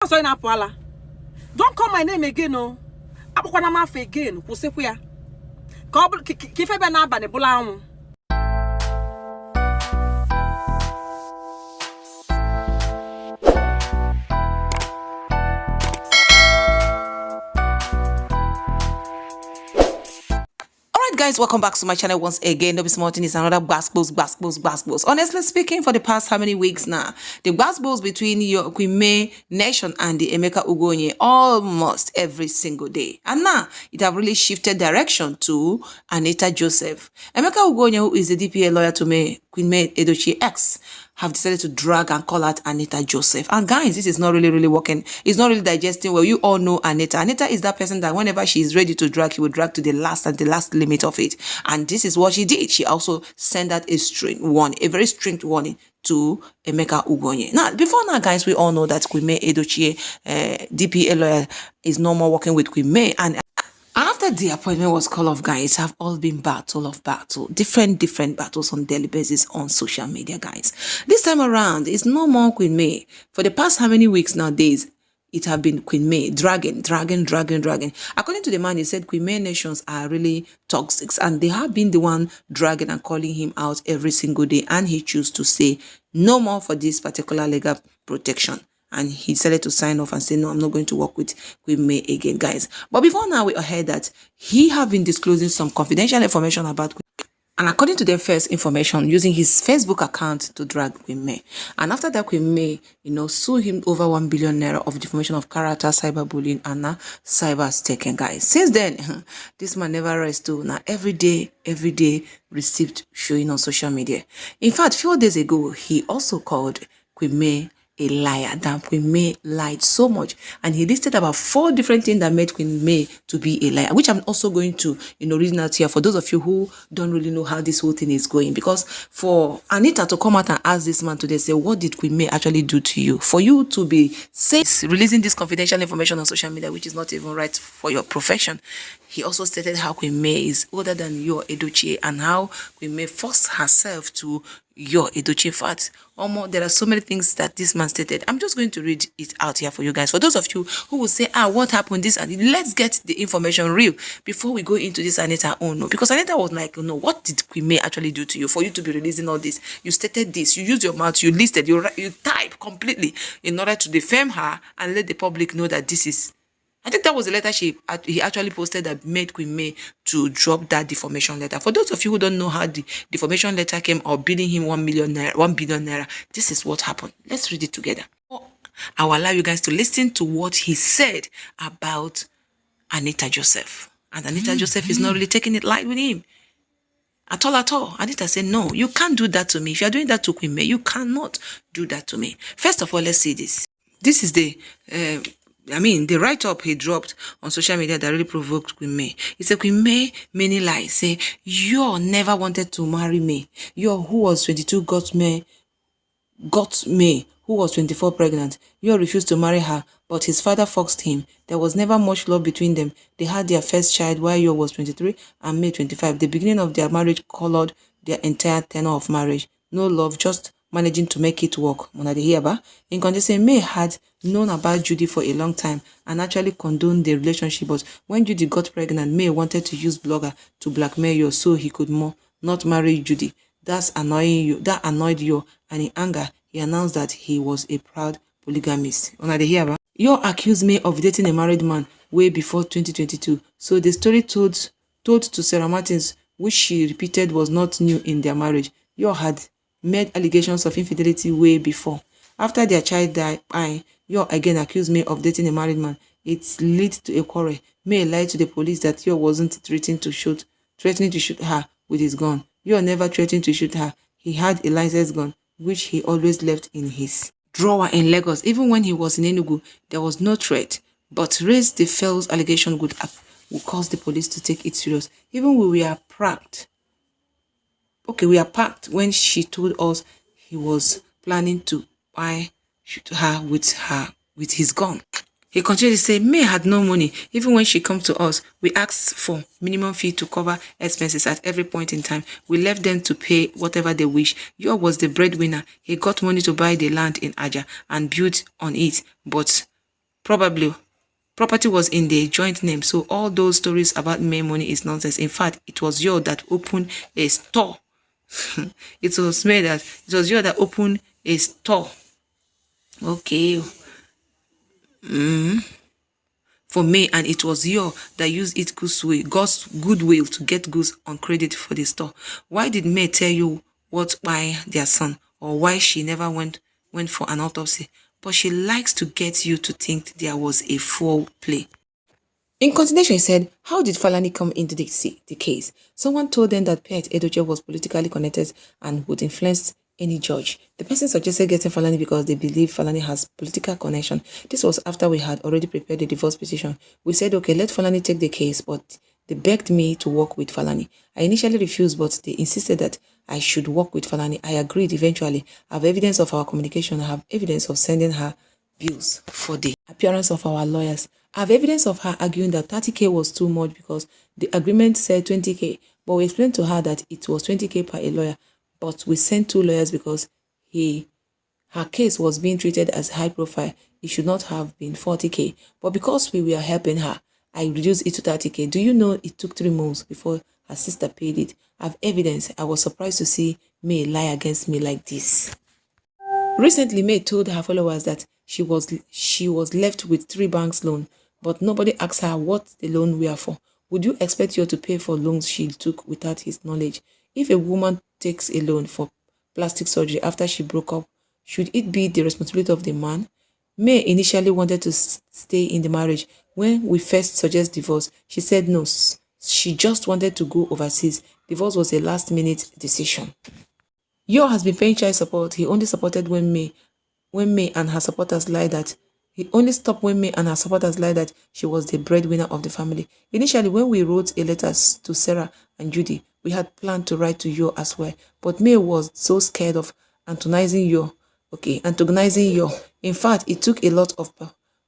so na poala. Don't call my name again, no. Abukwa na mafe again. Kusekwu ya. Ka kife be na aba ne bula anwu. Guys, welcome back to my channel once again. No be small thing, is another gbas. Honestly speaking, for the past how many weeks now, the gbas between your Queen May Nation and the Emeka Ugonye almost every single day. And now it have really shifted direction to Anita Joseph. Emeka Ugonye, who is the DPA lawyer to Queen May Edochie ex, have decided to drag and call out Anita Joseph. And guys, this is not really working. It's not really digesting well. You all know Anita. Anita is that person that whenever she is ready to drag, she will drag to the last limit of it. And this is what she did. She also sent out a very strict warning to Emeka Ugonye. Now, before now, guys, we all know that Queen May Edochie, DPA lawyer, is no more working with Queen May. And after the appointment was called off, guys, have all been different battles on daily basis on social media, guys. This time around, it's no more Queen May. For the past how many weeks nowadays, it have been Queen May dragging. According to the man, he said Queen May nations are really toxic, and they have been the one dragging and calling him out every single day, and he chose to say no more for this particular legal protection. And he decided to sign off and say, no, I'm not going to work with Queen May again, guys. But before now, we heard that he have been disclosing some confidential information about Queen May. And according to the first information, using his Facebook account to drag Queen May. And after that, Queen May, sued him over 1 billion naira of defamation of character, cyberbullying, and cyber stalking, guys. Since then, this man never rests too. Now, every day, received showing on social media. In fact, a few days ago, he also called Queen May a liar. That Queen May lied so much, and he listed about 4 different things that made Queen May to be a liar, which I'm also going to read out here for those of you who don't really know how this whole thing is going. Because for Anita to come out and ask this man today, say, what did Queen May actually do to you, for you to be releasing this confidential information on social media, which is not even right for your profession. He also stated how Queen May is older than your Edochie, and how Queen May forced herself to your Edochie fat. There are so many things that this man stated. I'm just going to read it out here for you guys. For those of you who will say, what happened this, and let's get the information real before we go into this Anita. Oh no, because Anita was like, no, what did Queen May actually do to you for you to be releasing all this? You stated this, you used your mouth, you listed, you type completely in order to defame her and let the public know that this is. I think that was the letter he actually posted that made Queen May to drop that defamation letter. For those of you who don't know how the defamation letter came, or bidding him 1 billion naira, this is what happened. Let's read it together. I will allow you guys to listen to what he said about Anita Joseph. And Anita Joseph is not really taking it light with him. At all. Anita said, no, you can't do that to me. If you're doing that to Queen May, you cannot do that to me. First of all, let's see this. This is the the write-up he dropped on social media that really provoked Queen May. He said, Queen May, many lies. Say, you never wanted to marry me. You who was 22 got May, who was 24 pregnant. You refused to marry her, but his father forced him. There was never much love between them. They had their first child while you was 23 and May 25. The beginning of their marriage colored their entire tenure of marriage. No love, just managing to make it work. In condition, May had known about Judy for a long time and actually condoned the relationship, but when Judy got pregnant, May wanted to use blogger to blackmail you so he could not marry Judy. That annoyed you, and in anger, he announced that he was a proud polygamist. You accused me of dating a married man way before 2022, so the story told to Sarah Martins, which she repeated was not new in their marriage. You had made allegations of infidelity way before. After their child died, you again accused me of dating a married man. It led to a quarrel. May lied to the police that you wasn't threatening to shoot her with his gun. You never threatened to shoot her. He had a licensed gun, which he always left in his drawer in Lagos. Even when he was in Enugu, there was no threat. But raised the false allegation would cause the police to take it serious. Even we were packed. We are packed when she told us he was planning to shoot her with his gun. He continued to say, May had no money. Even when she comes to us, we asked for minimum fee to cover expenses at every point in time. We left them to pay whatever they wish. Yor was the breadwinner. He got money to buy the land in Aja and build on it. But Probably. Property was in their joint name, so all those stories about May money is nonsense. In fact, it was you that opened a store. It was you that opened a store. Okay. For May, and it was you that used it God's goodwill to get goods on credit for the store. Why did May tell you what by their son, or why she never went for an autopsy? But she likes to get you to think there was a foul play. In continuation, he said, how did Falani come into the case? Someone told them that Pet Edoche was politically connected and would influence any judge. The person suggested getting Falani because they believe Falani has political connection. This was after we had already prepared the divorce petition. We said, okay, let Falani take the case, but they begged me to work with Falani. I initially refused, but they insisted that I should work with Falani. I agreed eventually. I have evidence of our communication. I have evidence of sending her bills for the appearance of our lawyers. I have evidence of her arguing that 30k was too much because the agreement said 20k, but we explained to her that it was 20k per a lawyer, but we sent 2 lawyers because her case was being treated as high profile. It should not have been 40k, but because we were helping her, I reduced it to 30k. Do you know it took 3 months before her sister paid it? I have evidence. I was surprised to see May lie against me like this. Recently, May told her followers that she was left with 3 banks loan, but nobody asked her what the loan were for. Would you expect her to pay for loans she took without his knowledge? If a woman takes a loan for plastic surgery after she broke up, should it be the responsibility of the man? May initially wanted to stay in the marriage. When we first suggested divorce, she said no. She just wanted to go overseas. Divorce was a last-minute decision. Yo has been paying child support. He only supported when May and her supporters lied that he only stopped when May and her supporters lied that she was the breadwinner of the family. Initially, when we wrote a letter to Sarah and Judy, we had planned to write to Yo as well, but May was so scared of antagonizing Yo. In fact, it took a lot of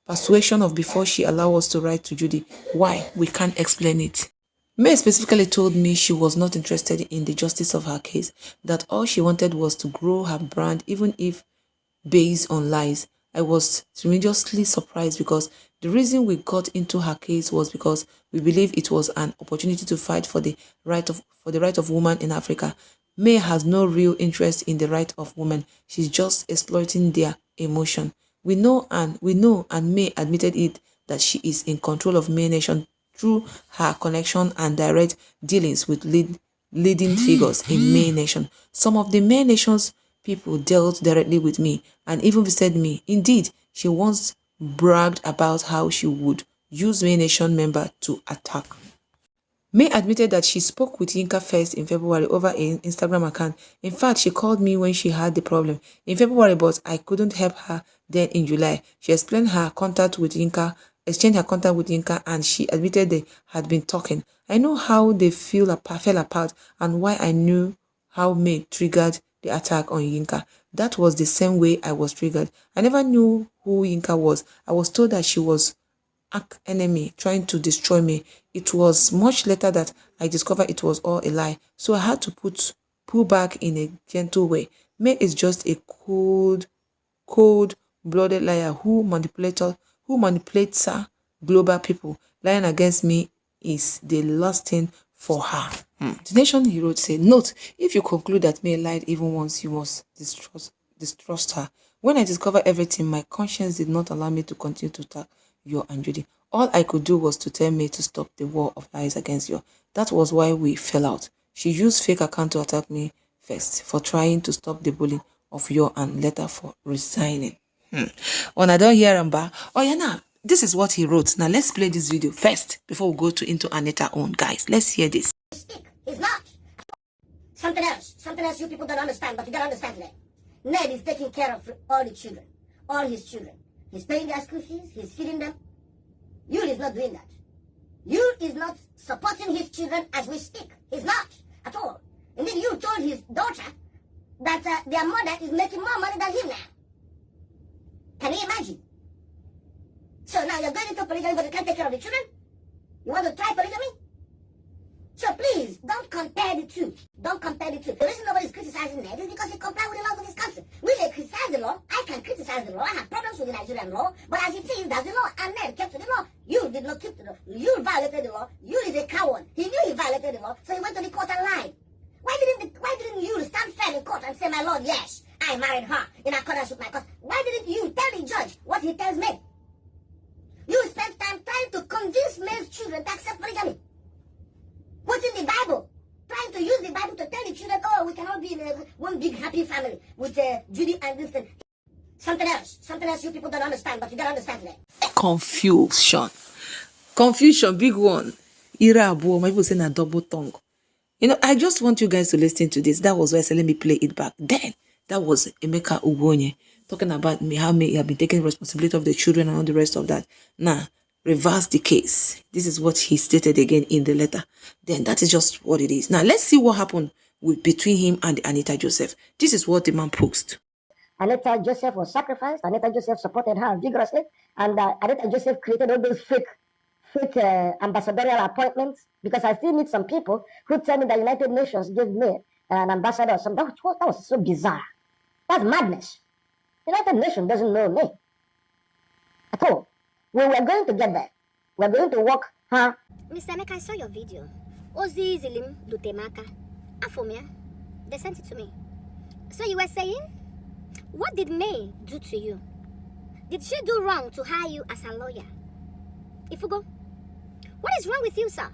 persuasion before she allowed us to write to Judy. Why? We can't explain it. May specifically told me she was not interested in the justice of her case, that all she wanted was to grow her brand even if based on lies. I was tremendously surprised because the reason we got into her case was because we believe it was an opportunity to fight for the right of women in Africa. May has no real interest in the right of women. She's just exploiting their emotion. We know and May admitted it that she is in control of May Nation through her connection and direct dealings with leading figures in May Nation. Some of the May Nation's people dealt directly with me and even visited me. Indeed, she once bragged about how she would use May Nation member to attack. May admitted that she spoke with Yinka first in February over an Instagram account. In fact, she called me when she had the problem in February, but I couldn't help her then in July. She explained her contact with Yinka, and she admitted they had been talking. I know how they fell apart and why I knew how May triggered the attack on Yinka. That was the same way I was triggered. I never knew who Yinka was. I was told that she was an enemy trying to destroy me. It was much later that I discovered it was all a lie. So I had to pull back in a gentle way. May is just a cold-blooded liar who manipulates her global people. Lying against me is the last thing for her. The Nation, he wrote, said, note, if you conclude that May lied even once, you must distrust her. When I discovered everything, my conscience did not allow me to continue to attack Yo and Judy. All I could do was to tell May to stop the war of lies against Yo. That was why we fell out. She used fake account to attack me first for trying to stop the bullying of Yo and later for resigning. When I don't hear him back, oh yeah, now this is what he wrote. Now let's play this video first before we go into Anita own. Guys, let's hear this. He's not. Something else you people don't understand, but you don't understand today. Ned is taking care of all his children. He's paying their school fees, he's feeding them. Yul is not doing that. Yul is not supporting his children as we speak. He's not, at all. Indeed, Yul told his daughter that their mother is making more money than him now. Can you imagine? So now you're going into polygamy, but you can't take care of the children? You want to try polygamy? So please, don't compare the two. Don't compare the two. The reason nobody's criticizing Ned is because he complies with the laws of his country. We may criticize the law. I can criticize the law. I have problems with the Nigerian law. But as it is, that's the law. And Ned kept to the law. You did not keep the law. You violated the law. You is a coward. He knew he violated the law. So he went to the court and lied. Why didn't you stand firm in court and say, my lord, yes, I married her in accordance with my cause? Why didn't you tell the judge what he tells me? You spent time trying to convince men's children to accept polygamy. Quoting the Bible, trying to use the Bible to tell the children, oh, we cannot be in one big happy family with Judy and this thing. Something else you people don't understand, but you don't understand today. Confusion, big one. Ira abuo, my people say na double tongue. You know, I just want you guys to listen to this. That was why I said, let me play it back. Then, that was Emeka Ugonye talking about how he have been taking responsibility of the children and all the rest of that. Now, reverse the case. This is what he stated again in the letter. Then that is just what it is. Now, let's see what happened between him and Anita Joseph. This is what the man posted. Anita Joseph was sacrificed. Anita Joseph supported her vigorously. And Anita Joseph created all those fake ambassadorial appointments, because I still meet some people who tell me the United Nations gave me an ambassador. That was so bizarre. That's madness. United Nations doesn't know me at all. We were going to get there. We're going to walk her. Mr. Emeka, I saw your video. Ozi Zilim Dutemaka. Afomia. They sent it to me. So you were saying, what did May do to you? Did she do wrong to hire you as a lawyer? Ifugo, what is wrong with you, sir?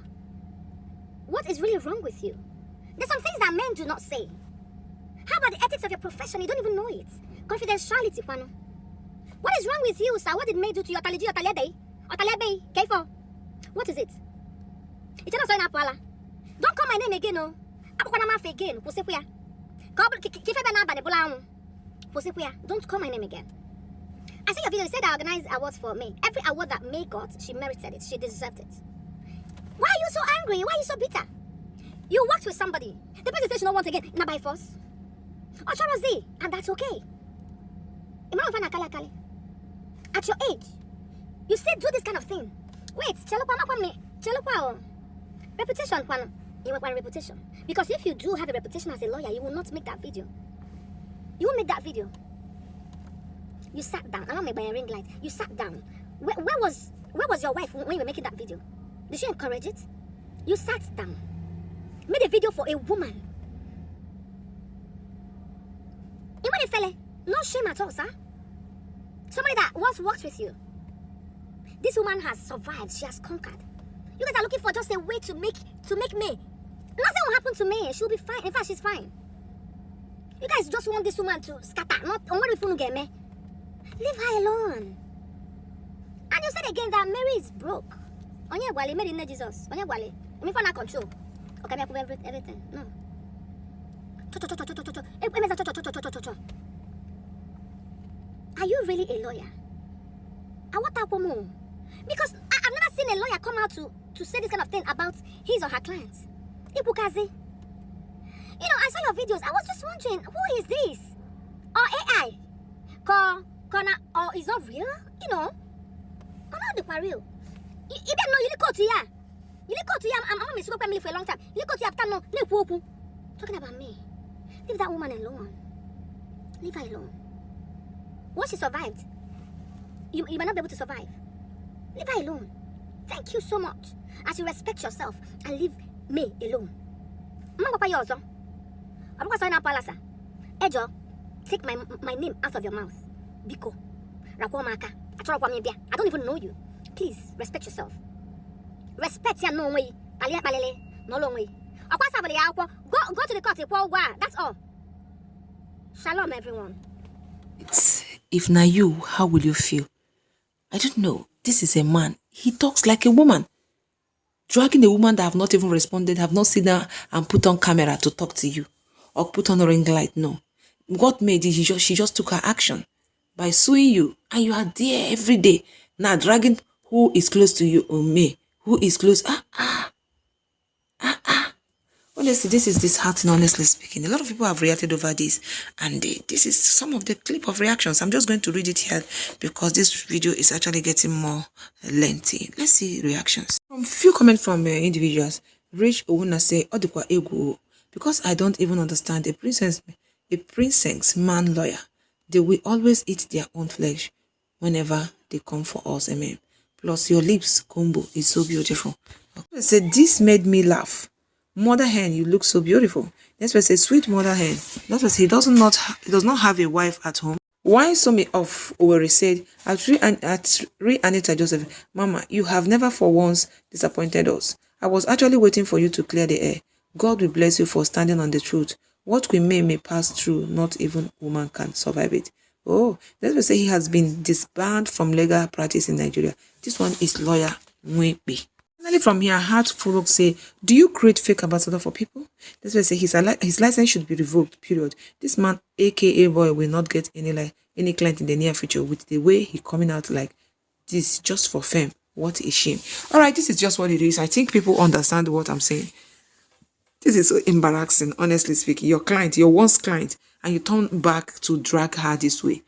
What is really wrong with you? There's some things that men do not say. How about the ethics of your profession? You don't even know it. Confidentiality, Kwano. What is wrong with you, sir? What did May do to you? What is it? Don't call my name again, no. Again. Don't call my name again. I see your video. You said I organized awards for May. Every award that May got, she merited it. She deserved it. Why are you so angry? Why are you so bitter? You worked with somebody. The person says she don't want again. Not by force. And that's okay. At your age, you still do this kind of thing. Wait, reputation, you want reputation. Because if you do have a reputation as a lawyer, you will not make that video. You will make that video. You sat down. I'm not made by a ring light. You sat down. Where was your wife when you were making that video? Did she encourage it? You sat down. Made a video for a woman. No shame at all, sir. Somebody that once worked with you. This woman has survived. She has conquered. You guys are looking for just a way to make me. Nothing will happen to me. She'll be fine. In fact, she's fine. You guys just want this woman to scatter. Not on what if you get me. Leave her alone. And you said again that Mary is broke. Onye gwale, Mary in Jesus. Onye gwale. I mean, for not control. Okay, I put everything. No. Are you really a lawyer? And what type of more? Because I've never seen a lawyer come out to say this kind of thing about his or her clients. Ibukazi. You know, I saw your videos. I was just wondering, who is this? Or AI? Or is not real? You know? Or not the real? You don't know, you look out to ya. You look out to ya. I'm a Mexico family for a long time. You look out to ya. Talking about me. Leave that woman alone. Leave her alone. Once she survived, you might not be able to survive. Leave her alone. Thank you so much. As you respect yourself and leave me alone. Ejo, take my name out of your mouth. Biko. I don't even know you. Please, respect yourself. Respect your no way. No long way. Go to the court. That's all. Shalom, everyone. If not you, how will you feel? I don't know. This is a man. He talks like a woman. Dragging a woman that have not even responded, have not seen her and put on camera to talk to you. Or put on a ring light. No. What made it? She just took her action by suing you. And you are there every day. Now dragging who is close to you or me. Who is close? Honestly, this is disheartening, honestly speaking. A lot of people have reacted over this. And this is some of the clip of reactions. I'm just going to read it here because this video is actually getting more lengthy. Let's see reactions. Few comments from individuals. Rich Owuna say, Odikwa ego, because I don't even understand a princess man lawyer. They will always eat their own flesh whenever they come for us, amen. Plus your lips combo is so beautiful. I said, this made me laugh. Mother hen, you look so beautiful. Next person say, sweet mother hen. That was he does not have a wife at home. Why Somi of Owerri said, at Anita Joseph, Mama, you have never for once disappointed us. I was actually waiting for you to clear the air. God will bless you for standing on the truth. What Queen may pass through, not even woman can survive it. Oh, let's say he has been disbanded from legal practice in Nigeria. This one is lawyer Mwepe. Finally, from here, I heard folks say, do you create fake ambassador for people? This way say his license should be revoked, period. This man, aka boy, will not get any client in the near future with the way he coming out like this just for fame. What a shame. All right, this is just what it is. I think people understand what I'm saying. This is so embarrassing, honestly speaking. Your client, your once client, and you turn back to drag her this way.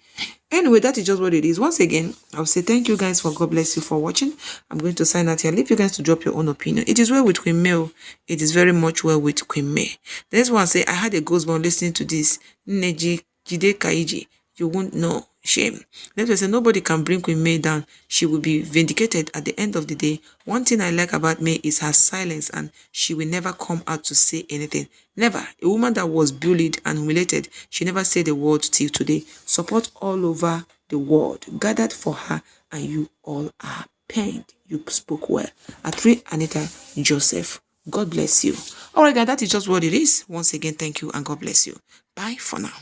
Anyway, that is just what it is. Once again, I'll say thank you guys for God bless you for watching. I'm going to sign out here. Leave you guys to drop your own opinion. It is well with Queen May. It is very much well with Queen May. The next one say, I had a goosebump listening to this. Neji Jide Kaiji. You won't know. Shame. Let me say nobody can bring Queen May down. She will be vindicated at the end of the day. One thing I like about May is her silence, and she will never come out to say anything. Never. A woman that was bullied and humiliated, she never said a word till today. Support all over the world gathered for her, and you all are pained. You spoke well. At Anita Joseph. God bless you. All right, guys, that is just what it is. Once again, thank you and God bless you. Bye for now.